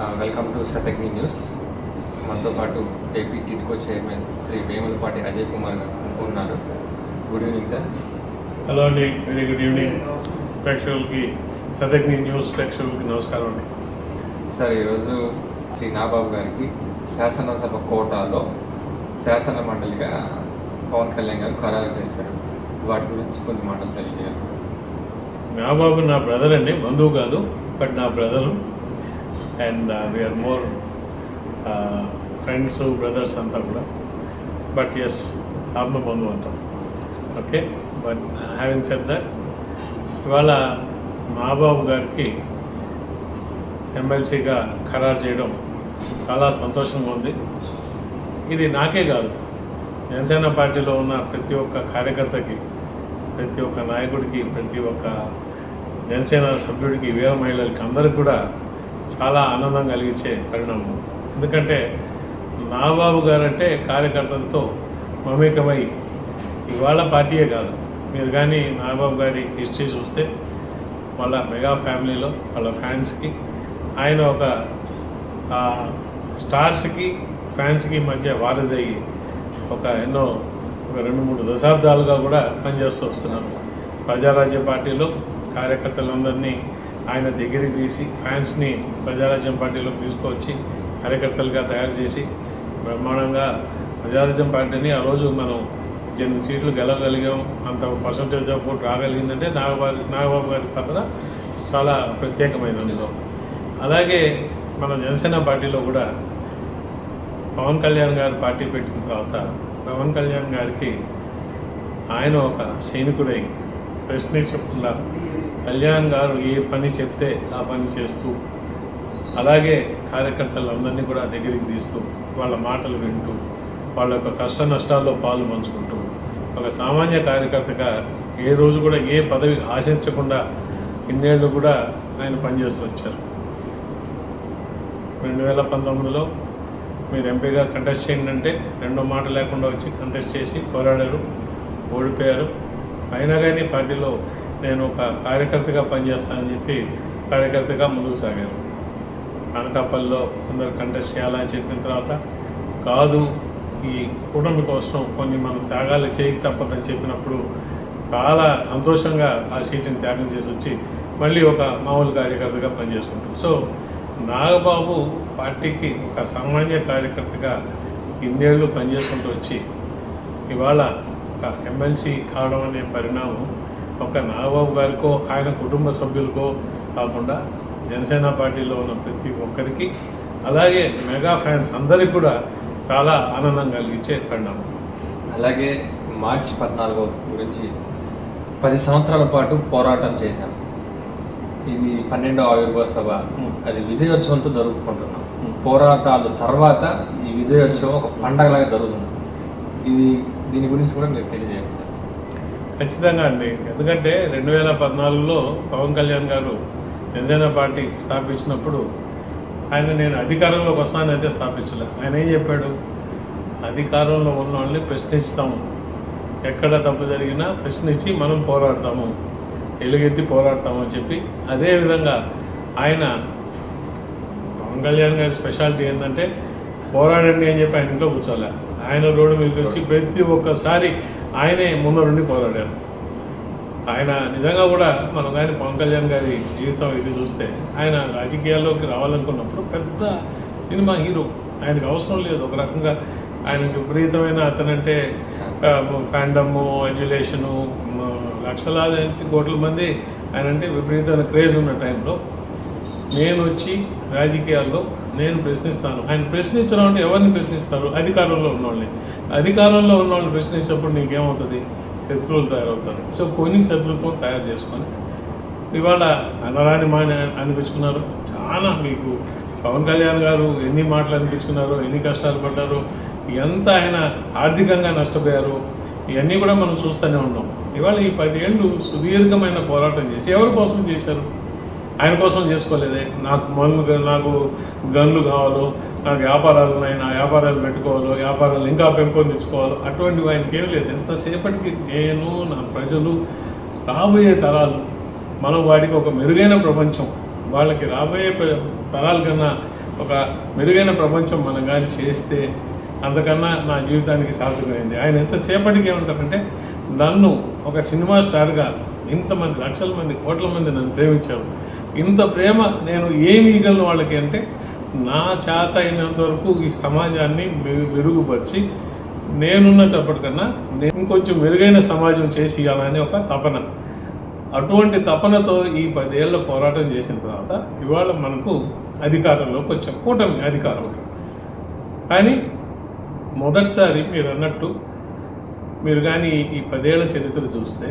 Welcome to శతజ్ఞి news. మనతో పాటు AP TIDCO chairman Shri Vemulapati Ajay Kumar గారు ఉన్నారు. Good evening sir. హలో అండి, వెరీ గుడ్ ఈవినింగ్ ప్రేక్షకులకి, శతజ్ఞి న్యూస్ ప్రేక్షకులకి నమస్కారం అండి. సార్, ఈరోజు శ్రీ నాబాబు గారికి శాసనసభ కోటాలో శాసన మండలిగా పవన్ కళ్యాణ్ గారు ఖరారు చేశారు. వాటి గురించి కొన్ని మాటలు తెలియజేయాలి. నాబాబు నా బ్రదర్ అండి, బంధువు కాదు, బట్ నా brother. And we're more friends, brothers అంతా కూడా. బట్ ఎస్, ఆత్మ బంధువు అంటాం. Okay, but having said that, ఇవాళ నాబాబు గారికి ఎమ్మెల్సీగా ఖరారు చేయడం చాలా సంతోషంగా ఉంది. ఇది నాకే కాదు, జనసేన పార్టీలో ఉన్న ప్రతి ఒక్క కార్యకర్తకి, ప్రతి ఒక్క నాయకుడికి, ప్రతి ఒక్క జనసేన సభ్యుడికి, వీర మహిళలకి అందరికి కూడా చాలా ఆనందం కలిగించే పరిణామం. ఎందుకంటే నాబాబు గారు అంటే కార్యకర్తలతో మమేకమై, ఇవాళ పార్టీయే కాదు, మీరు కానీ నాబాబు గారి హిస్టరీ చూస్తే వాళ్ళ మెగా ఫ్యామిలీలో వాళ్ళ ఫ్యాన్స్కి ఆయన ఒక స్టార్స్కి ఫ్యాన్స్కి మధ్య వారధయ్యి ఒక 2-3 దశాబ్దాలుగా కూడా పనిచేస్తూ వస్తున్నారు. ప్రజారాజ్య పార్టీలో కార్యకర్తలందరినీ ఆయన దగ్గరికి తీసి ఫ్యాన్స్ని ప్రజారాజ్యం పార్టీలోకి తీసుకువచ్చి కార్యకర్తలుగా తయారు చేసి బ్రహ్మాండంగా ప్రజారాజ్యం పార్టీని ఆ రోజు మనం 8 సీట్లు గెలవగలిగాం, అంత పర్సంటేజ్ ఆఫ్ ఓట్ రాగలిగిందంటే నాగబాబు గారి పాత్ర చాలా ప్రత్యేకమైనది. అలాగే మన జనసేన పార్టీలో కూడా పవన్ కళ్యాణ్ గారు పార్టీ పెట్టిన తర్వాత పవన్ కళ్యాణ్ గారికి ఆయన ఒక సైనికుడై ప్రశ్నించకుండా కళ్యాణ్ గారు ఏ పని చెప్తే ఆ పని చేస్తూ, అలాగే కార్యకర్తలందరినీ కూడా దగ్గరికి తీస్తూ, వాళ్ళ మాటలు వింటూ, వాళ్ళ యొక్క కష్ట నష్టాల్లో పాలు పంచుకుంటూ, ఒక సామాన్య కార్యకర్తగా ఏ రోజు కూడా ఏ పదవి ఆశించకుండా ఇన్నేళ్ళు కూడా ఆయన పనిచేస్తూ వచ్చారు. 2019లో మీరు ఎంపీగా కంటెస్ట్ చేయండి అంటే రెండో మాట లేకుండా వచ్చి కంటెస్ట్ చేసి పోరాడారు, ఓడిపోయారు. అయినా కానీ పార్టీలో నేను ఒక కార్యకర్తగా పనిచేస్తానని చెప్పి కార్యకర్తగా ముందుకు సాగారు. అనకాపల్లిలో అందరూ కంటెస్ట్ చేయాలని చెప్పిన తర్వాత కాదు, ఈ కుటుంబం కోసం కొన్ని మనం త్యాగాలు చేయక తప్పదని చెప్పినప్పుడు చాలా సంతోషంగా ఆ సీటుని త్యాగం చేసి వచ్చి మళ్ళీ ఒక మామూలు కార్యకర్తగా పనిచేసుకుంటాం. సో నాగబాబు పార్టీకి ఒక సామాన్య కార్యకర్తగా ఇన్నేళ్ళు పనిచేసుకుంటూ వచ్చి ఇవాళ ఒక ఎమ్మెల్సీ కావడం అనే పరిణామం ఒక నాగబాబు గారికో ఆయన కుటుంబ సభ్యులకో కాకుండా జనసేన పార్టీలో ఉన్న ప్రతి ఒక్కరికి, అలాగే మెగా ఫ్యాన్స్ అందరికీ కూడా చాలా ఆనందం కలిగించే పరిణామం. అలాగే మార్చి 14 గురించి 10 సంవత్సరాల పాటు పోరాటం చేశాం. ఇది 12వ ఆవిర్భావ సభ, అది విజయోత్సవంతో జరుపుకుంటున్నాం. పోరాటాల తర్వాత ఈ విజయోత్సవం ఒక పండగలాగా జరుగుతుంది. దీని గురించి కూడా మీరు తెలియజేయండి సార్. ఖచ్చితంగా అండి, ఎందుకంటే 2014లో పవన్ కళ్యాణ్ గారు జనసేన పార్టీ స్థాపించినప్పుడు నేను అధికారంలోకి వస్తానైతే స్థాపించలే. ఆయన ఏం చెప్పాడు, అధికారంలో ఉన్న వాళ్ళని ప్రశ్నిస్తాము, ఎక్కడ తప్పు జరిగినా ప్రశ్నించి మనం పోరాడతాము, ఎలుగెత్తి పోరాడతాము అని చెప్పి. అదేవిధంగా ఆయన పవన్ కళ్యాణ్ గారి స్పెషాలిటీ ఏంటంటే పోరాడండి అని చెప్పి ఆయన ఇంట్లో కూర్చోలే, ఆయన రోడ్డు మీదకి వచ్చి ప్రతి ఒక్కసారి ఆయనే ముందరుండి పోరాడారు. ఆయన నిజంగా కూడా మనం కానీ పవన్ కళ్యాణ్ గారి జీవితం ఇది చూస్తే, ఆయన రాజకీయాల్లోకి రావాలనుకున్నప్పుడు పెద్ద సినిమా హీరో, ఆయనకు అవసరం లేదు. ఒక రకంగా ఆయనకు విపరీతమైన అతనంటే ఫ్యాండము, అడ్యులేషను, లక్షలాది కోట్ల మంది ఆయన అంటే విపరీతమైన క్రేజ్ ఉన్న టైంలో నేను వచ్చి రాజకీయాల్లో నేను ప్రశ్నిస్తాను. ఆయన ప్రశ్నించడం అంటే ఎవరిని ప్రశ్నిస్తారు? అధికారంలో ఉన్నవాళ్ళని. అధికారంలో ఉన్నవాళ్ళని ప్రశ్నించినప్పుడు నీకేమవుతుంది? శత్రువులు తయారవుతారు. సో కొన్ని శత్రుత్వం తయారు చేసుకొని ఇవాళ అనరాని మాని అనిపించుకున్నారు. చాలా మీకు పవన్ కళ్యాణ్ గారు ఎన్ని మాటలు అనిపించుకున్నారో, ఎన్ని కష్టాలు పడ్డారో, ఎంత ఆయన ఆర్థికంగా నష్టపోయారు, ఇవన్నీ కూడా మనం చూస్తూనే ఉన్నాం. ఇవాళ ఈ 10 ఏళ్ళు సుదీర్ఘమైన పోరాటం చేసి ఎవరి కోసం చేశారు? ఆయన కోసం చేసుకోలేదే. నాకు గన్లు కావాలో, నాకు వ్యాపారాలు ఉన్నాయి, నా వ్యాపారాలు పెట్టుకోవాలో, వ్యాపారాలు ఇంకా పెంపొందించుకోవాలో, అటువంటివి ఆయనకి ఏం లేదు. ఎంతసేపటికి నేను, నా ప్రజలు, రాబోయే తరాలు, మనం వాటికి ఒక మెరుగైన ప్రపంచం, వాళ్ళకి రాబోయే తరాల కన్నా ఒక మెరుగైన ప్రపంచం మనం కానీ చేస్తే అంతకన్నా నా జీవితానికి సార్థకమైంది. ఆయన ఎంతసేపటికి ఏమంటారంటే, నన్ను ఒక సినిమా స్టార్గా ఇంతమంది లక్షల మంది కోట్ల మంది నన్ను ప్రేమించారు, ఇంత ప్రేమ నేను ఏమి ఇవ్వగలను వాళ్ళకి అంటే, నా చేత అయినంత వరకు ఈ సమాజాన్ని మెరుగుపరిచి నేనున్నప్పటికన్నా నేను ఇంకొంచెం మెరుగైన సమాజం చేసి ఇవ్వాలని ఒక తపన. అటువంటి తపనతో ఈ 10 ఏళ్ళ పోరాటం చేసిన తర్వాత ఇవాళ మనకు అధికారంలోకి వచ్చాం, కూటమి అధికారం. కానీ మొదటిసారి మీరు అన్నట్టు మీరు కానీ ఈ 10 ఏళ్ల చరిత్ర చూస్తే,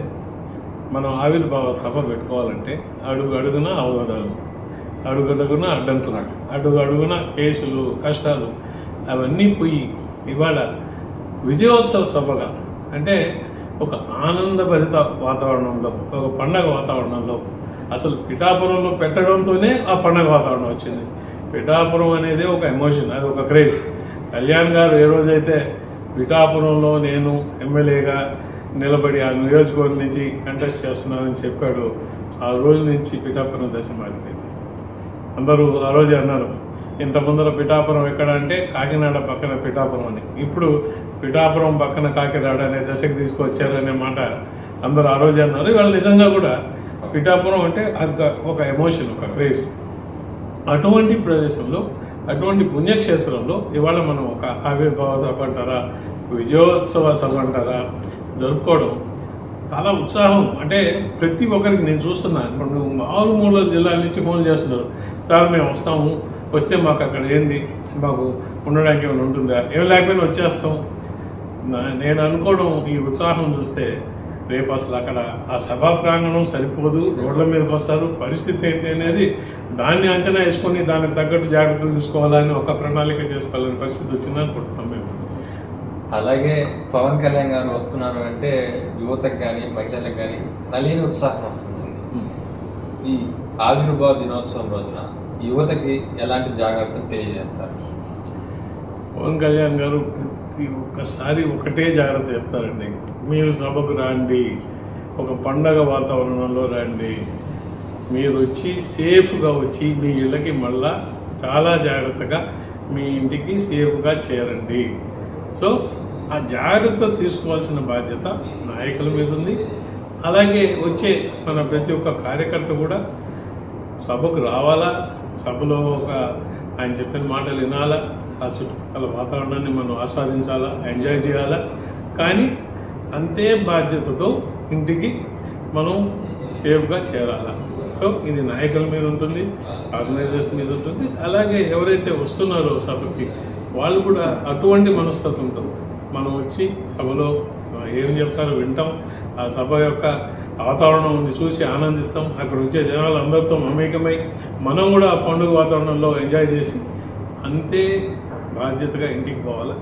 మనం ఆవిర్భావ సభ పెట్టుకోవాలంటే అడుగు అడుగున అవరోధాలు, అడుగడుగున అడ్డంకులు, అడుగడుగున కేసులు, కష్టాలు అవన్నీ పోయి ఇవాళ విజయోత్సవ సభగా, అంటే ఒక ఆనందభరిత వాతావరణంలో, ఒక పండగ వాతావరణంలో, అసలు పిఠాపురంలో పెట్టడంతోనే ఆ పండగ వాతావరణం వచ్చింది. పిఠాపురం అనేది ఒక ఎమోషన్, అది ఒక క్రేజ్. కళ్యాణ్ గారు ఏ రోజైతే పిఠాపురంలో నేను ఎమ్మెల్యేగా నిలబడి ఆ నియోజకవర్గం నుంచి కంటెస్ట్ చేస్తున్నానని చెప్పాడు, ఆ రోజు నుంచి పిఠాపురం దశ మారిపోయింది. అందరూ ఆ రోజే అన్నారు, ఇంత ముందర పిఠాపురం ఎక్కడ అంటే కాకినాడ పక్కన పిఠాపురం అని, ఇప్పుడు పిఠాపురం పక్కన కాకినాడ అనే దశకు తీసుకొచ్చారనే మాట అందరూ ఆ రోజే అన్నారు. ఇవాళ నిజంగా కూడా పిఠాపురం అంటే అది ఒక ఎమోషన్, ఒక క్రేజ్. అటువంటి ప్రదేశంలో, అటువంటి పుణ్యక్షేత్రంలో ఇవాళ మనం ఒక ఆవిర్భావ సభ అంటారా, విజయోత్సవ సభ అంటారా జరుపుకోవడం చాలా ఉత్సాహం. అంటే ప్రతి ఒక్కరికి నేను చూస్తున్నా, ఇప్పుడు 6 జిల్లాల నుంచి ఫోన్ చేస్తున్నారు, సార్ మేము వస్తాము, వస్తే మాకు అక్కడ ఏంది, మాకు ఉండడానికి ఏమైనా ఉంటుందా, ఏం లేకపోయినా వచ్చేస్తాం. నేను అనుకోవడం, ఈ ఉత్సాహం చూస్తే రేపు అసలు అక్కడ ఆ సభా ప్రాంగణం సరిపోదు, రోడ్ల మీదకి వస్తారు, పరిస్థితి ఏంటి అనేది దాన్ని అంచనా వేసుకొని దానికి తగ్గట్టు జాగ్రత్తలు తీసుకోవాలని ఒక ప్రణాళిక చేసుకోవాలని పరిస్థితి వచ్చింది అనుకుంటున్నాం మేము. అలాగే పవన్ కళ్యాణ్ గారు వస్తున్నారు అంటే యువతకు కానీ మహిళలకు కానీ నలిని ఉత్సాహం వస్తుంది. ఈ ఆవిర్భావ దినోత్సవం రోజున యువతకి ఎలాంటి జాగ్రత్తలు తెలియజేస్తారు? పవన్ కళ్యాణ్ గారు ప్రతి ఒక్కసారి ఒకటే జాగ్రత్త చెప్తారండి, మీరు సభకు రండి, ఒక పండగ వాతావరణంలో రండి, మీరు వచ్చి సేఫ్గా వచ్చి మీ ఇళ్ళకి మళ్ళా చాలా జాగ్రత్తగా మీ ఇంటికి సేఫ్గా చేరండి. సో ఆ జాగ్రత్త తీసుకోవాల్సిన బాధ్యత నాయకుల మీద ఉంది. అలాగే వచ్చే మన ప్రతి ఒక్క కార్యకర్త కూడా సభకు రావాలా, సభలో ఒక ఆయన చెప్పిన మాటలు వినాలా, ఆ చుట్టుపక్కల వాతావరణాన్ని మనం ఆస్వాదించాలా, ఎంజాయ్ చేయాలా. కానీ అంతే బాధ్యతతో ఇంటికి మనం సేఫ్గా చేరాలా. సో ఇది నాయకుల మీద ఉంటుంది, ఆర్గనైజర్స్ మీద ఉంటుంది. అలాగే ఎవరైతే వస్తున్నారో సభకి వాళ్ళు కూడా అటువంటి మనస్తత్వంతో మనం వచ్చి సభలో ఏం చెప్తారో వింటాం, ఆ సభ యొక్క వాతావరణం చూసి ఆనందిస్తాం, అక్కడ వచ్చే జనాలు అందరితో మమేకమై మనం కూడా ఆ పండుగ వాతావరణంలో ఎంజాయ్ చేసి అంతే బాధ్యతగా ఇంటికి పోవాలి.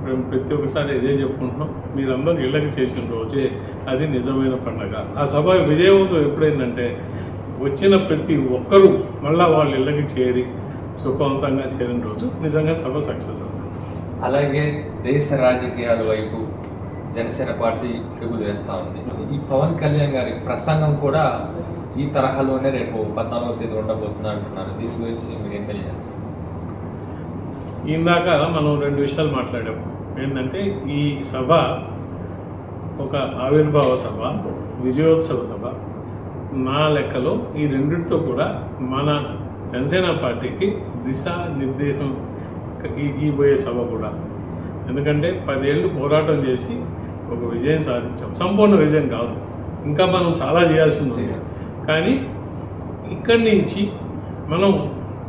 మేము ప్రతి ఒక్కసారి ఇదే చెప్పుకుంటున్నాం, మీరందరూ ఇళ్ళకి చేసిన రోజే అది నిజమైన పండుగ. ఆ సభ విజయవంతం ఎప్పుడైందంటే వచ్చిన ప్రతి ఒక్కరూ మళ్ళా వాళ్ళ ఇళ్ళకి చేరి సుఖవంతంగా చేరిన రోజు నిజంగా సభ సక్సెస్ అవుతుంది. అలాగే దేశ రాజకీయాల వైపు జనసేన పార్టీ అడుగులు వేస్తూ ఉంది. ఈ పవన్ కళ్యాణ్ గారి ప్రసంగం కూడా ఈ తరహాలోనే రేపు 14వ తేదీ ఉండబోతుంది అంటున్నారు. దీని గురించి మీరు ఏం తెలియజేస్తారు? ఇందాక మనం 2 విషయాలు మాట్లాడాము. ఏంటంటే ఈ సభ ఒక ఆవిర్భావ సభ, విజయోత్సవ సభ. నా లెక్కలో ఈ రెండింటితో కూడా మన జనసేన పార్టీకి దిశానిర్దేశం ఇవ్వబోయే సభ కూడా. ఎందుకంటే 10 ఏళ్ళు పోరాటం చేసి ఒక విజయం సాధించాం. సంపూర్ణ విజయం కాదు, ఇంకా మనం చాలా చేయాల్సింది ఉంది. కానీ ఇక్కడి నుంచి మనం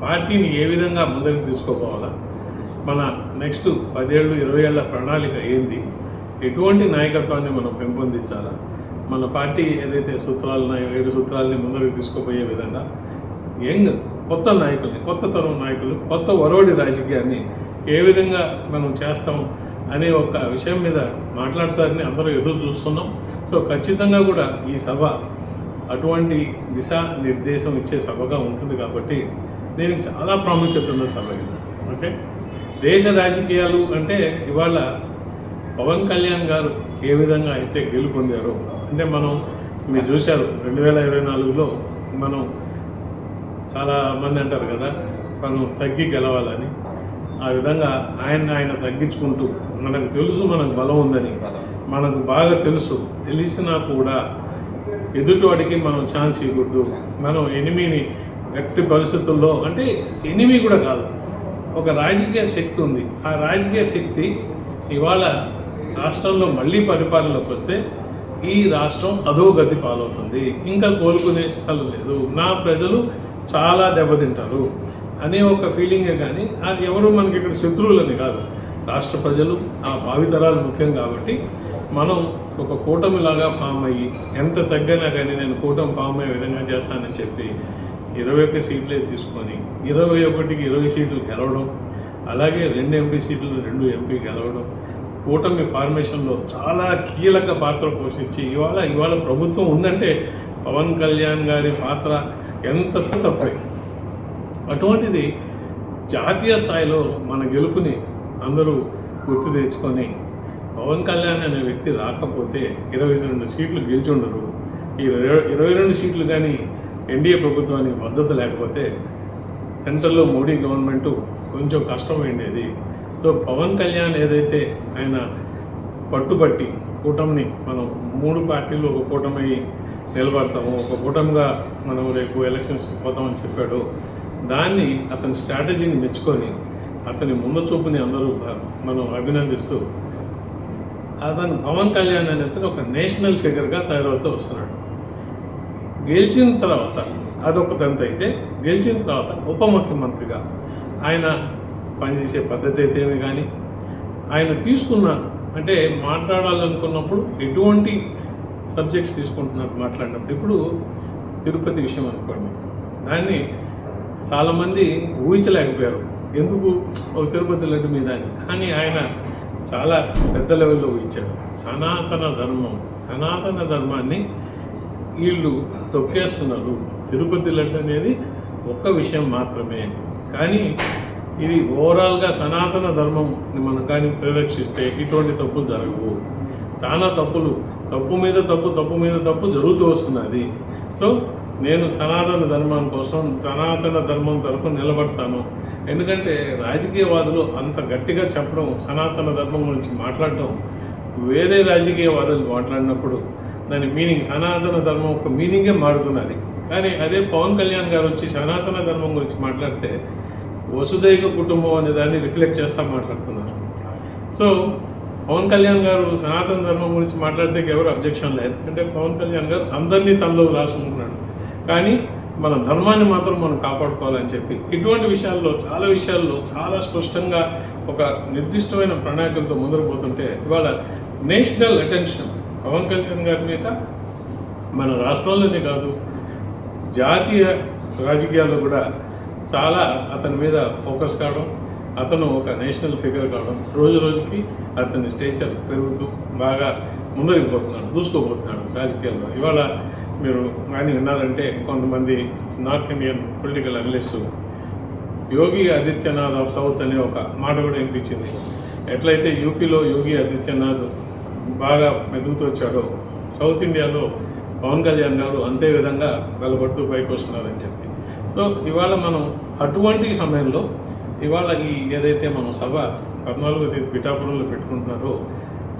పార్టీని ఏ విధంగా ముందరికి తీసుకోపోవాలా, మన నెక్స్ట్ 10 ఏళ్ళు 20 ఏళ్ళ ప్రణాళిక ఏంది, ఎటువంటి నాయకత్వాన్ని మనం పెంపొందించాలా, మన పార్టీ ఏదైతే సూత్రాలు ఉన్నాయో 7 సూత్రాలని ముందరికి తీసుకుపోయే విధంగా యంగ్ కొత్త నాయకుల్ని, కొత్త తరం నాయకులు, కొత్త ఒరవడి రాజకీయాన్ని ఏ విధంగా మనం చేస్తాం అనే ఒక విషయం మీద మాట్లాడతారని అందరూ ఎదురు చూస్తున్నాం. సో ఖచ్చితంగా కూడా ఈ సభ అటువంటి దిశా నిర్దేశం ఇచ్చే సభగా ఉంటుంది. కాబట్టి దీనికి చాలా ప్రాముఖ్యత ఉన్న సభ ఇది. అంటే దేశ రాజకీయాలు అంటే ఇవాళ పవన్ కళ్యాణ్ గారు ఏ విధంగా అయితే గెలుపొందారో, అంటే మనం మీరు చూశారు 2024లో మనం చాలా మంది అంటారు కదా, తను తగ్గి గెలవాలని. ఆ విధంగా ఆయన తగ్గించుకుంటూ, మనకు తెలుసు మనకు బలం ఉందని, మనకు బాగా తెలిసినా కూడా ఎదుటివాడికి మనం ఛాన్స్ ఇవ్వద్దు. మనం ఎనిమిని గట్టి పరిస్థితుల్లో, అంటే ఎనిమి కూడా కాదు, ఒక రాజకీయ శక్తి ఉంది. ఆ రాజకీయ శక్తి ఇవాళ రాష్ట్రంలో మళ్ళీ పరిపాలనలోకి వస్తే ఈ రాష్ట్రం అధోగతి పాలవుతుంది, ఇంకా కోలుకునే స్థలం లేదు, నా ప్రజలు చాలా దెబ్బతింటారు అనే ఒక ఫీలింగే. కానీ అది ఎవరు మనకి ఇక్కడ శత్రువులని కాదు, రాష్ట్ర ప్రజలు, ఆ భావితరాలు ముఖ్యం. కాబట్టి మనం ఒక కూటమిలాగా ఫామ్ అయ్యి, ఎంత తగ్గినా కానీ నేను కూటమి ఫామ్ అయ్యే విధంగా చేస్తానని చెప్పి 21 సీట్లే తీసుకొని 21కి 20 సీట్లు గెలవడం, అలాగే 2 ఎంపీ సీట్లు 2 ఎంపీ గెలవడం, కూటమి ఫార్మేషన్లో చాలా కీలక పాత్ర పోషించి ఇవాళ ప్రభుత్వం ఉందంటే పవన్ కళ్యాణ్ గారి పాత్ర ఎంత తప్పే. అటువంటిది జాతీయ స్థాయిలో మన గెలుపుని అందరూ గుర్తు తెచ్చుకొని, పవన్ కళ్యాణ్ అనే వ్యక్తి రాకపోతే 22 సీట్లు గెలిచుండరు. ఈ 22 సీట్లు కానీ ఎన్డీఏ ప్రభుత్వానికి మద్దతు లేకపోతే సెంట్రల్లో మోడీ గవర్నమెంటు కొంచెం కష్టమైండేది. సో పవన్ కళ్యాణ్ ఏదైతే ఆయన పట్టుబట్టి కూటమిని, మనం 3 పార్టీలు ఒక కూటమి నిలబడతాము, ఒక కూటమిగా మనం రేపు ఎలక్షన్స్కి పోతామని చెప్పాడు. దాన్ని అతని స్ట్రాటజీని మెచ్చుకొని, అతని ముందు చూపుని అందరూ మనం అభినందిస్తూ, అతను పవన్ కళ్యాణ్ అనేది ఒక నేషనల్ ఫిగర్గా తయారవుతూ వస్తున్నాడు. గెలిచిన తర్వాత అదొక తంత అయితే, గెలిచిన తర్వాత ఉప ముఖ్యమంత్రిగా ఆయన పనిచేసే పద్ధతి అయితేనే కానీ, ఆయన తీసుకున్న, అంటే మాట్లాడాలనుకున్నప్పుడు ఎటువంటి సబ్జెక్ట్స్ తీసుకుంటున్నారు మాట్లాడినప్పుడు. ఇప్పుడు తిరుపతి విషయం అనుకోండి, దాన్ని చాలామంది ఊహించలేకపోయారు, ఎందుకు ఒక తిరుపతి లడ్డు మీద అని. కానీ ఆయన చాలా పెద్ద లెవెల్లో ఊహించారు. సనాతన ధర్మాన్ని వీళ్ళు తొక్కేస్తున్నారు. తిరుపతి లడ్డు అనేది ఒక్క విషయం మాత్రమే, కానీ ఇది ఓవరాల్గా సనాతన ధర్మంని మనం కానీ పరిరక్షిస్తే ఇటువంటి తప్పులు జరగవు. చాలా తప్పు మీద తప్పు జరుగుతూ వస్తున్నది. సో నేను సనాతన ధర్మం కోసం, సనాతన ధర్మం తరఫున నిలబడతాను. ఎందుకంటే రాజకీయవాదులు అంత గట్టిగా చెప్పడం, సనాతన ధర్మం గురించి మాట్లాడడం, వేరే రాజకీయవాదులు మాట్లాడినప్పుడు దాని మీనింగ్, సనాతన ధర్మం ఒక మీనింగే మారుతున్నది. కానీ అదే పవన్ కళ్యాణ్ గారు వచ్చి సనాతన ధర్మం గురించి మాట్లాడితే వసుదైక కుటుంబం అనే దాన్ని రిఫ్లెక్ట్ చేస్తూ మాట్లాడుతున్నారు. సో పవన్ కళ్యాణ్ గారు సనాతన ధర్మం గురించి మాట్లాడితే ఎవరు అబ్జెక్షన్ లేదు, ఎందుకంటే పవన్ కళ్యాణ్ గారు అందరినీ తనలో రాసుకుంటున్నాడు. కానీ మన ధర్మాన్ని మాత్రం మనం కాపాడుకోవాలని చెప్పి ఇటువంటి విషయాల్లో చాలా స్పష్టంగా ఒక నిర్దిష్టమైన ప్రణాళికలతో ముందుకు పోతుంటే, ఇవాళ నేషనల్ అటెన్షన్ పవన్ కళ్యాణ్ గారి మీద మన రాష్ట్రంలోనే కాదు, జాతీయ రాజకీయాల్లో కూడా చాలా అతని మీద ఫోకస్ కావడం, అతను ఒక నేషనల్ ఫిగర్ కావడం, రోజుకి అతని స్టేచర్ పెరుగుతూ బాగా ముందరికి పోతున్నాడు, దూసుకోబోతున్నాడు రాజకీయాల్లో. ఇవాళ మీరు కానీ విన్నారంటే, కొంతమంది north Indian political analyst Yogi Adityanath of south అనే ఒక మాట కూడా వినిపించింది. ఎట్లయితే యూపీలో యోగి ఆదిత్యనాథ్ బాగా మెదుగుతూ వచ్చాడో, సౌత్ ఇండియాలో పవన్ కళ్యాణ్ గారు అంతే విధంగా వెలబడుతూ పైకి వస్తున్నారని చెప్పి. సో ఇవాళ మనం అటువంటి సమయంలో ఇవాళ ఏదైతే మనం సభ 14వ తేదీ పిఠాపురంలో పెట్టుకుంటున్నారో,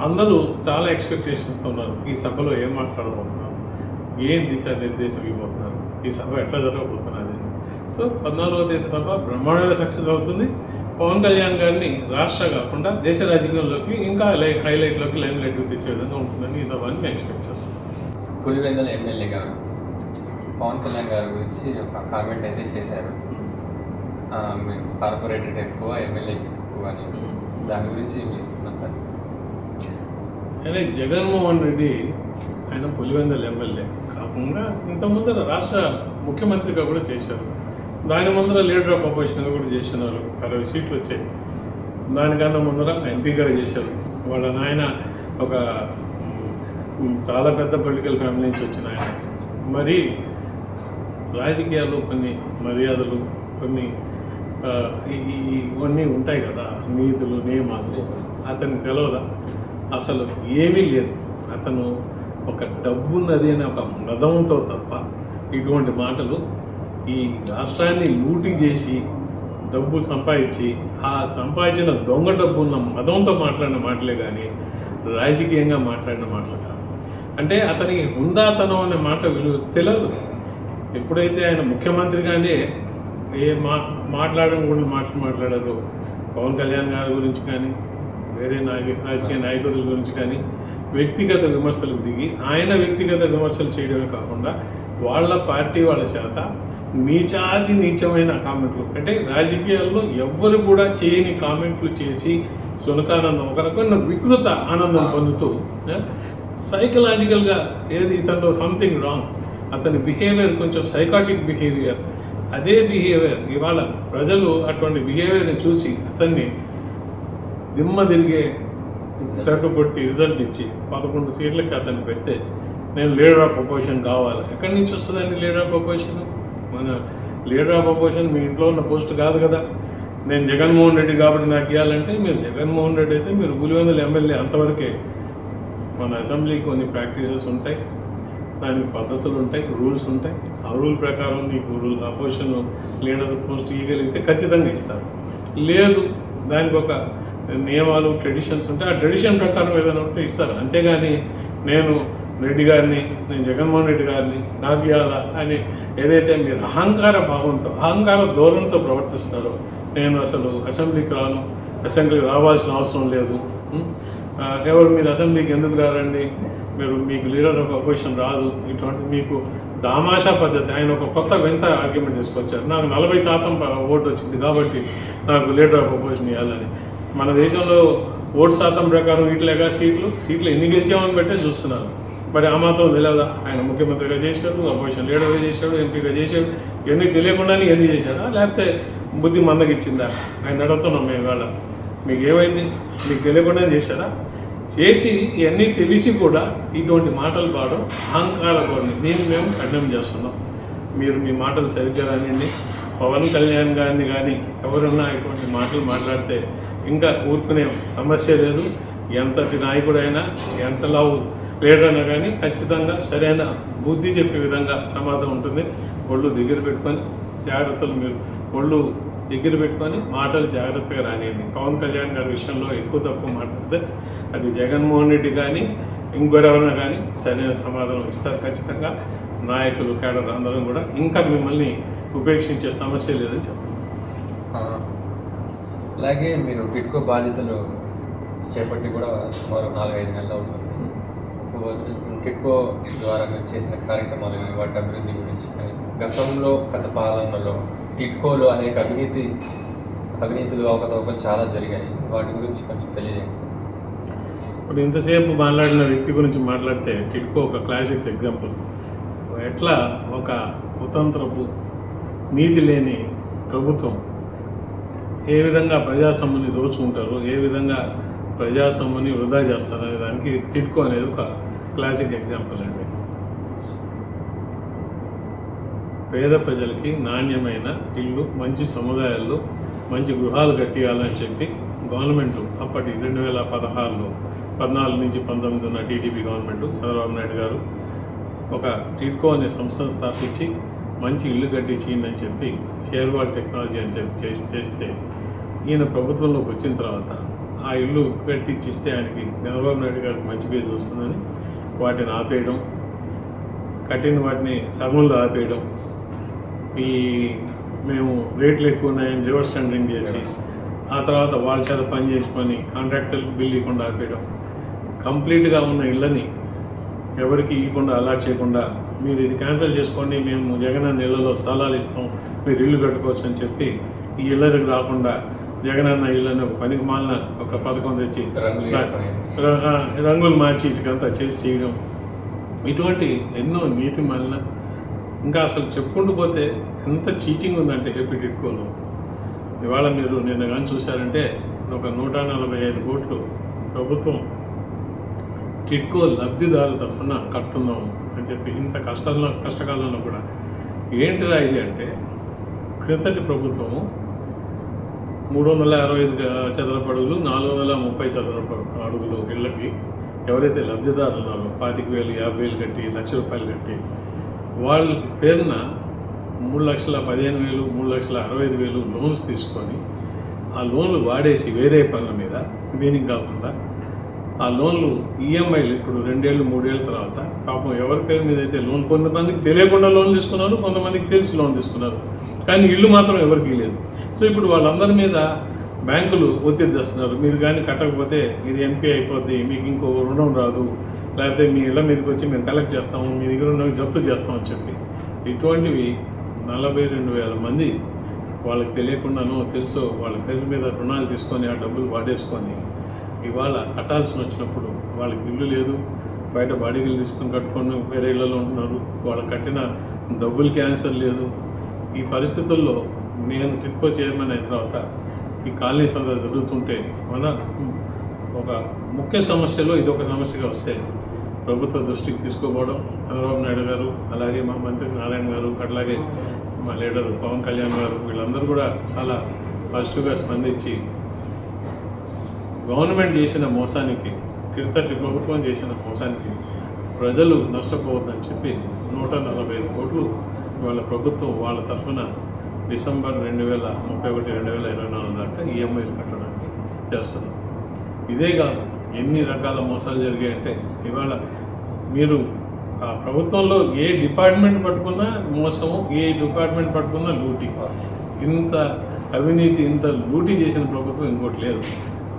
అందరూ చాలా ఎక్స్పెక్టేషన్స్తో ఉన్నారు. ఈ సభలో ఏం మాట్లాడబోతున్నారు, ఏం దిశానిర్దేశం ఇవ్వబోతున్నారు, ఈ సభ ఎట్లా జరగబోతున్నది. సో 14వ తేదీ సభ బ్రహ్మాండంగా సక్సెస్ అవుతుంది. పవన్ కళ్యాణ్ గారిని రాష్ట్ర కాకుండా దేశ రాజకీయంలోకి ఇంకా హైలైట్లోకి లైమ్లైట్కి తెచ్చే విధంగా ఉంటుందని ఈ సభని మేము ఎక్స్పెక్ట్ చేస్తాం. పులివెందుల ఎమ్మెల్యే గారు పవన్ కళ్యాణ్ గారి గురించి ఒక కామెంట్ అయితే చేశారు, మీరు కార్పొరేటెడ్ ఎక్కువ, ఎమ్మెల్యేకి ఎక్కువ అని. దాని గురించి తీసుకున్నాం సార్. అదే జగన్మోహన్ రెడ్డి ఆయన పులివెందుల ఎమ్మెల్యే కాకుండా ఇంతకుముందర రాష్ట్ర ముఖ్యమంత్రిగా కూడా చేశారు. దాని ముందర లీడర్ ఆఫ్ అపోజిషన్గా కూడా చేస్తున్నారు, 60 సీట్లు వచ్చాయి. దానికన్నా ముందర ఎంపీగా చేశారు. వాళ్ళ నాయన ఒక చాలా పెద్ద పొలిటికల్ ఫ్యామిలీ నుంచి వచ్చిన ఆయన. మరి రాజకీయాల్లో కొన్ని మర్యాదలు, కొన్ని ఇవన్నీ ఉంటాయి కదా, నీతులు నియమాలు. అతనికి తెలియదా? అసలు ఏమీ లేదు. అతను ఒక డబ్బున్నది అనే ఒక మదంతో తప్ప ఇటువంటి మాటలు, ఈ రాష్ట్రాన్ని లూటీ చేసి డబ్బు సంపాదించి ఆ సంపాదించిన దొంగ డబ్బు ఉన్న మదంతో మాట్లాడిన మాటలే కానీ రాజకీయంగా మాట్లాడిన మాటలు కాదు. అంటే అతనికి హుందాతనం అనే మాట విలువ తెలియదు. ఎప్పుడైతే ఆయన ముఖ్యమంత్రిగానే ఏ మాట్లాడడం కూడా మాట్లాడారు పవన్ కళ్యాణ్ గారి గురించి కానీ వేరే రాజకీయ నాయకుల గురించి కానీ వ్యక్తిగత విమర్శలకు దిగి ఆయన వ్యక్తిగత విమర్శలు చేయడమే కాకుండా వాళ్ళ పార్టీ వాళ్ళ చేత నీచాతి నీచమైన కామెంట్లు, అంటే రాజకీయాల్లో ఎవ్వరు కూడా చేయని కామెంట్లు చేసి సునకానందం ఒక రకమైన వికృత ఆనందం పొందుతూ సైకలాజికల్గా ఏది ఇతనిలో సంథింగ్ రాంగ్, అతని బిహేవియర్ కొంచెం సైకాటిక్ బిహేవియర్. అదే బిహేవియర్ ఇవాళ ప్రజలు అటువంటి బిహేవియర్ని చూసి అతన్ని దిమ్మ తిరిగే తట్టు కొట్టి రిజల్ట్ ఇచ్చి 11 సీట్లకి అతన్ని పెడితే నేను లీడర్ ఆఫ్ అపోజిషన్ కావాలి. ఎక్కడి నుంచి వస్తుందండి లీడర్ ఆఫ్ అపోజిషన్? మన లీడర్ ఆఫ్ అపోజిషన్ మీ ఇంట్లో ఉన్న పోస్ట్ కాదు కదా. నేను జగన్మోహన్ రెడ్డి కాబట్టి నాకు ఇవ్వాలంటే మీరు జగన్మోహన్ రెడ్డి అయితే మీరు పులివెందుల ఎమ్మెల్యే అంతవరకే. మన అసెంబ్లీకి కొన్ని ప్రాక్టీసెస్ ఉంటాయి, దానికి పద్ధతులు ఉంటాయి, రూల్స్ ఉంటాయి. ఆ రూల్ ప్రకారం నీకు అపోజిషన్ లీడర్ పోస్ట్ ఇవ్వగలిగితే ఖచ్చితంగా ఇస్తారు. లేదు దానికి ఒక నియమాలు ట్రెడిషన్స్ ఉంటాయి, ఆ ట్రెడిషన్ ప్రకారం ఏదైనా ఉంటే ఇస్తారు. అంతేగాని నేను రెడ్డి గారిని, నేను జగన్మోహన్ రెడ్డి గారిని నాకు ఇవ్వాలా అని ఏదైతే మీరు అహంకార భావంతో అహంకార ధోరణితో ప్రవర్తిస్తారో, నేను అసలు అసెంబ్లీకి రాను, అసెంబ్లీకి రావాల్సిన అవసరం లేదు, ఎవరు మీరు అసెంబ్లీకి ఎందుకు రారండి, మీకు లీడర్ ఆఫ్ అపోజిషన్ రాదు, ఇటువంటి మీకు దామాషా పద్ధతి. ఆయన ఒక కొత్త వింత ఆర్గ్యుమెంట్ తీసుకొచ్చారు, నాకు 40% ఓటు వచ్చింది కాబట్టి నాకు లీడర్ ఆఫ్ అపోజిషన్ ఇవ్వాలని. మన దేశంలో ఓటు శాతం ప్రకారం ఇట్లేగా సీట్లు ఎన్ని గెలిచామని బట్టే చూస్తున్నారు. మరి ఆ మాత్రం తెలియదా? ఆయన ముఖ్యమంత్రిగా చేశాడు, అపోజిషన్ లీడర్గా చేశాడు, ఎంపీగా చేశాడు, ఇవన్నీ తెలియకుండానే ఇవన్నీ చేశాడా లేకపోతే బుద్ధి మందగిచ్చిందా? ఆయన నడుతున్నాం మేము ఇవాళ. మీకు ఏమైంది? మీకు తెలియకుండానే చేశారా? చేసి ఇవన్నీ తెలిసి కూడా ఇటువంటి మాటలు పాడడం అహంకార ధోరణి. దీన్ని మేము ఖండం చేస్తున్నాం. మీరు మీ మాటలు సరిగ్గా రానివ్వండి. పవన్ కళ్యాణ్ గారిని కానీ ఎవరున్నా ఇటువంటి మాటలు మాట్లాడితే ఇంకా ఊరుకునే సమస్య లేదు. ఎంతటి నాయకుడైనా ఎంతలా లీడర్ అయినా కానీ ఖచ్చితంగా సరైన బుద్ధి చెప్పే విధంగా సమాధానం ఉంటుంది. ఒళ్ళు దగ్గర పెట్టుకొని జాగ్రత్తలు మీరు ఒళ్ళు దగ్గర పెట్టుకొని మాటలు జాగ్రత్తగా రానియండి. పవన్ కళ్యాణ్ గారి విషయంలో ఎక్కువ తక్కువ మాట్లాడితే అది జగన్మోహన్ రెడ్డి కానీ ఇంకొరెవరైనా కానీ సరైన సమాధానం ఇస్తారు ఖచ్చితంగా. నాయకులు కేడర్ అందరం కూడా ఇంకా మిమ్మల్ని ఉపేక్షించే సమస్య లేదని చెప్తాను. అలాగే మీరు టిడ్కో బాధ్యతలు చేపట్టి కూడా మరో 4-5 నెలలు అవుతుంది. టిడ్కో ద్వారా మీరు చేసిన కార్యక్రమాలు వాటి అభివృద్ధి గురించి కానీ గతంలో గత పాలనలో టిడ్కోలో అనేక అవినీతులు అవకతవకలు చాలా జరిగాయి, వాటి గురించి కొంచెం తెలియజేయండి. ఇప్పుడు ఇంతసేపు మాట్లాడిన వ్యక్తి గురించి మాట్లాడితే టిడ్కో ఒక క్లాసిక్ ఎగ్జాంపుల్. ఎట్లా ఒక కుతంత్రపు నీతి లేని ప్రభుత్వం ఏ విధంగా ప్రజాసొమ్ముని దోచుకుంటారో, ఏ విధంగా ప్రజాసొమ్ముని వృధా చేస్తారనే దానికి టిడ్కో అనేది ఒక క్లాసిక్ ఎగ్జాంపుల్ అండి. పేద ప్రజలకి నాణ్యమైన ఇల్లు, మంచి సముదాయాల్లో మంచి గృహాలు కట్టియాలని చెప్పి గవర్నమెంట్ అప్పటి 2014 నుంచి 19 ఉన్న టీడీపీ గవర్నమెంట్ చంద్రబాబు నాయుడు గారు ఒక టిడ్కో అనే సంస్థను స్థాపించి మంచి ఇల్లు కట్టించిందని చెప్పి షేర్వాల్ టెక్నాలజీ అని చెప్పి చేస్తే ఈయన ప్రభుత్వంలోకి వచ్చిన తర్వాత ఆ ఇల్లు కట్టించిస్తే ఆయనకి చంద్రబాబు నాయుడు గారికి మంచి పేరు వస్తుందని వాటిని ఆపేయడం, కట్టిన వాటిని సగంలో ఆపేయడం, మేము రేట్లు ఎక్కువ ఉన్నాయని రివర్స్ టెండరింగ్ చేసి ఆ తర్వాత వాళ్ళ చేత పని చేసుకొని కాంట్రాక్టర్కి బిల్ ఇవ్వకుండా ఆపేయడం, కంప్లీట్గా ఉన్న ఇళ్ళని ఎవరికి ఇవ్వకుండా అలాట్ చేయకుండా మీరు ఇది క్యాన్సిల్ చేసుకోండి, మేము జగనన్న ఇళ్లలో స్థలాలు ఇస్తాం, మీరు ఇల్లు కట్టుకోవచ్చు అని చెప్పి ఈ ఇళ్ళకి రాకుండా జగనన్న ఇళ్ళని ఒక పనికి మాలిన ఒక పథకం తెచ్చి రంగులు మార్చి ఇటుకంతా చేసి చేయడం, ఇటువంటి ఎన్నో నీతి మాలిన ఇంకా అసలు చెప్పుకుంటూ పోతే ఎంత చీటింగ్ ఉందంటే ఏపీ టిడ్కోలో. ఇవాళ మీరు నిన్న కానీ చూశారంటే ఒక 145 కోట్లు ప్రభుత్వం టిడ్కో లబ్ధిదారుల తరఫున కడుతున్నాం అని చెప్పి ఇంత కష్టకాలంలో కూడా ఏంటిరా ఇది అంటే, క్రిందటి ప్రభుత్వము 365 చదరపు అడుగులు 430 చదరపు అడుగులు ఇళ్ళకి ఎవరైతే లబ్ధిదారులు ఉన్నారో 25,000 50,000 కట్టి ₹1,00,000 కట్టి వాళ్ళ పేరున 3,15,000, 3,65,000 లోన్స్ తీసుకొని ఆ లోన్లు వాడేసి వేరే పనుల మీద దీనికి కాకుండా ఆ లోన్లు ఈఎంఐలు ఇప్పుడు 2 ఏళ్ళు 3 ఏళ్ళ తర్వాత పాపం ఎవరి పేరు మీద అయితే లోన్, కొంతమందికి తెలియకుండా లోన్ తీసుకున్నారు, కొంతమందికి తెలిసి లోన్ తీసుకున్నారు, కానీ ఇల్లు మాత్రం ఎవరికి లేదు. సో ఇప్పుడు వాళ్ళందరి మీద బ్యాంకులు ఒత్తిడి తెస్తున్నారు, మీరు కానీ కట్టకపోతే ఇది ఎన్పీ అయిపోద్ది, మీకు ఇంకో రుణం రాదు, లేకపోతే మీ ఇళ్ళ మీదకి వచ్చి మేము కలెక్ట్ చేస్తాము, మీ దగ్గర ఉన్నవి జప్తు చేస్తామని చెప్పి ఇటువంటివి 42,000 మంది వాళ్ళకి తెలియకుండానో తెలుసో వాళ్ళ పేరు మీద రుణాలు తీసుకొని ఆ డబ్బులు వాడేసుకొని ఇవాళ కట్టాల్సి వచ్చినప్పుడు వాళ్ళకి ఇల్లు లేదు, బయట బాడీలు తీసుకొని కట్టుకొని వేరే ఇళ్లలో ఉంటున్నారు, వాళ్ళకి కట్టిన డబ్బులు క్యాన్సర్ లేదు. ఈ పరిస్థితుల్లో నేను టిట్కో చైర్మన్ అయిన తర్వాత ఈ కాలనీస్ అంతా జరుగుతుంటే మన ఒక ముఖ్య సమస్యలో ఇది ఒక సమస్యగా వస్తే ప్రభుత్వ దృష్టికి తీసుకోపోవడం, చంద్రబాబు నాయుడు గారు, అలాగే మా మంత్రి నారాయణ గారు, అట్లాగే మా లీడర్ పవన్ కళ్యాణ్ గారు, వీళ్ళందరూ కూడా చాలా పాజిటివ్గా స్పందించి గవర్నమెంట్ చేసిన మోసానికి, కిందటి ప్రభుత్వం చేసిన మోసానికి ప్రజలు నష్టపోవద్దని చెప్పి 145 కోట్లు వాళ్ళ ప్రభుత్వం వాళ్ళ తరఫున డిసెంబర్ 2031, 2024 దాకా ఈఎంఐలు కట్టడానికి చేస్తున్నాం. ఇదే కాదు, ఎన్ని రకాల మోసాలు జరిగాయంటే ఇవాళ మీరు ఆ ప్రభుత్వంలో ఏ డిపార్ట్మెంట్ పట్టుకున్నా మోసము, ఏ డిపార్ట్మెంట్ పట్టుకున్నా లూటీ. ఇంత అవినీతి, ఇంత లూటీ చేసిన ప్రభుత్వం ఇంకోటి లేదు.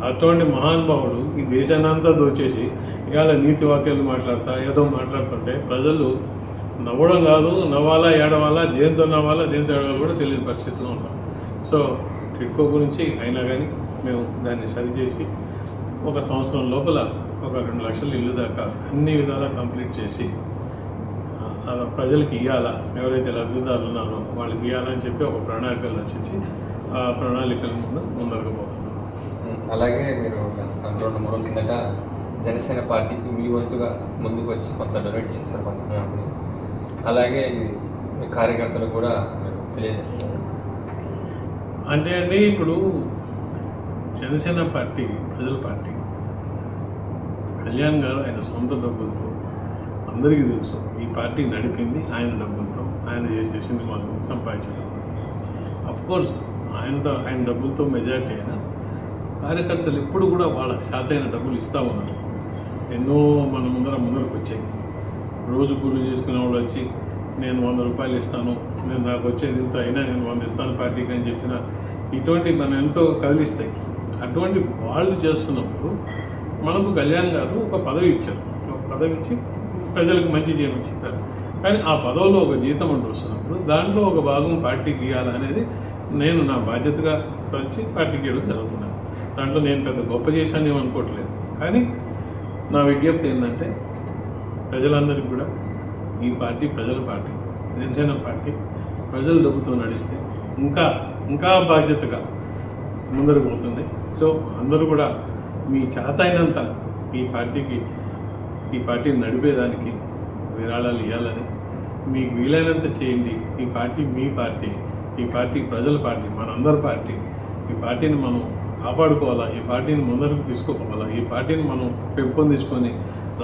అటువంటి మహానుభావుడు ఈ దేశాన్ని అంతా దోచేసి ఇవాళ నీతి వాక్యాలు మాట్లాడతా ఏదో మాట్లాడుతుంటే ప్రజలు నవ్వడం కాదు, నవ్వాలా ఏడవాలా, దేంతో నవ్వాలా దేంతో ఏడవాలో కూడా తెలియని పరిస్థితిలో ఉన్నాం. సో టిట్కో గురించి అయినా కానీ మేము దాన్ని సరిచేసి ఒక సంవత్సరం లోపల ఒక 2 లక్షల ఇల్లు దాకా అన్ని విధాలా కంప్లీట్ చేసి ప్రజలకు ఇవ్వాలా, ఎవరైతే లబ్ధిదారులు ఉన్నారో వాళ్ళకి ఇవ్వాలని చెప్పి ఒక ప్రణాళికలు రచించి ఆ ప్రణాళికల ముందరకు పోతున్నాం. అలాగే మీరు 2-3 రోజుల కిందట జనసేన పార్టీకి మీ వంతుగా ముందుకు వచ్చి కొంత డొనేట్ చేశారు కొంతమంది, అలాగే మీ కార్యకర్తలకు కూడా మీరు తెలియజేస్తారు. అంటే అండి ఇప్పుడు జనసేన పార్టీ ప్రజల పార్టీ, కళ్యాణ్ గారు ఆయన సొంత డబ్బులతో, అందరికీ తెలుసు ఈ పార్టీ నడిపింది ఆయన డబ్బులతో, ఆయన చేసే సినిమాలు సంపాదించడం. అఫ్కోర్స్ ఆయన డబ్బులతో మెజారిటీ అయినా కార్యకర్తలు ఎప్పుడు కూడా వాళ్ళకి శాతైన డబ్బులు ఇస్తూ ఉన్నారు. ఎన్నో మన ముందరకు వచ్చాయి. రోజు కూలి చేసుకునే వాళ్ళు వచ్చి నేను 100 రూపాయలు ఇస్తాను, నేను నాకు వచ్చేది ఇంత అయినా నేను 100 ఇస్తాను పార్టీకి అని చెప్పిన ఇటువంటి మనం ఎంతో కదిలిస్తాయి. అటువంటి వాళ్ళు చేస్తున్నప్పుడు మనకు కళ్యాణ్ గారు ఒక పదవి ఇచ్చారు, ఒక పదవి ఇచ్చి ప్రజలకు మంచి చేయమని చెప్పారు. కానీ ఆ పదవిలో ఒక జీతం అంటూ వస్తున్నప్పుడు దాంట్లో ఒక భాగం పార్టీకి ఇవ్వాలనేది నేను నా బాధ్యతగా వచ్చి పార్టీకి ఇవ్వడం జరుగుతున్నాను. దాంట్లో నేను పెద్ద గొప్ప చేశాను అనుకోవట్లేదు. కానీ నా విజ్ఞప్తి ఏంటంటే ప్రజలందరికీ కూడా ఈ పార్టీ ప్రజల పార్టీ, జనసేన పార్టీ ప్రజల డబ్బుతో నడిస్తే ఇంకా బాధ్యతగా ముందరకు పోతుంది. సో అందరూ కూడా మీ చేతైనంత ఈ పార్టీని నడిపేదానికి విరాళాలు ఇవ్వాలని, మీకు వీలైనంత చేయండి. ఈ పార్టీ మీ పార్టీ, ఈ పార్టీ ప్రజల పార్టీ, మనందరి పార్టీ. ఈ పార్టీని మనం కాపాడుకోవాలా, ఈ పార్టీని ముందరకు తీసుకోవాలా, ఈ పార్టీని మనం పెంపొందించుకొని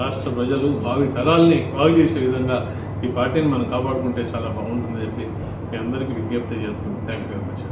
రాష్ట్ర ప్రజలు భావి తరాల్ని బాగు చేసే విధంగా ఈ పార్టీని మనం కాపాడుకుంటే చాలా బాగుంటుందని చెప్పి మీ అందరికీ విజ్ఞప్తి చేస్తుంది. Thank you very much.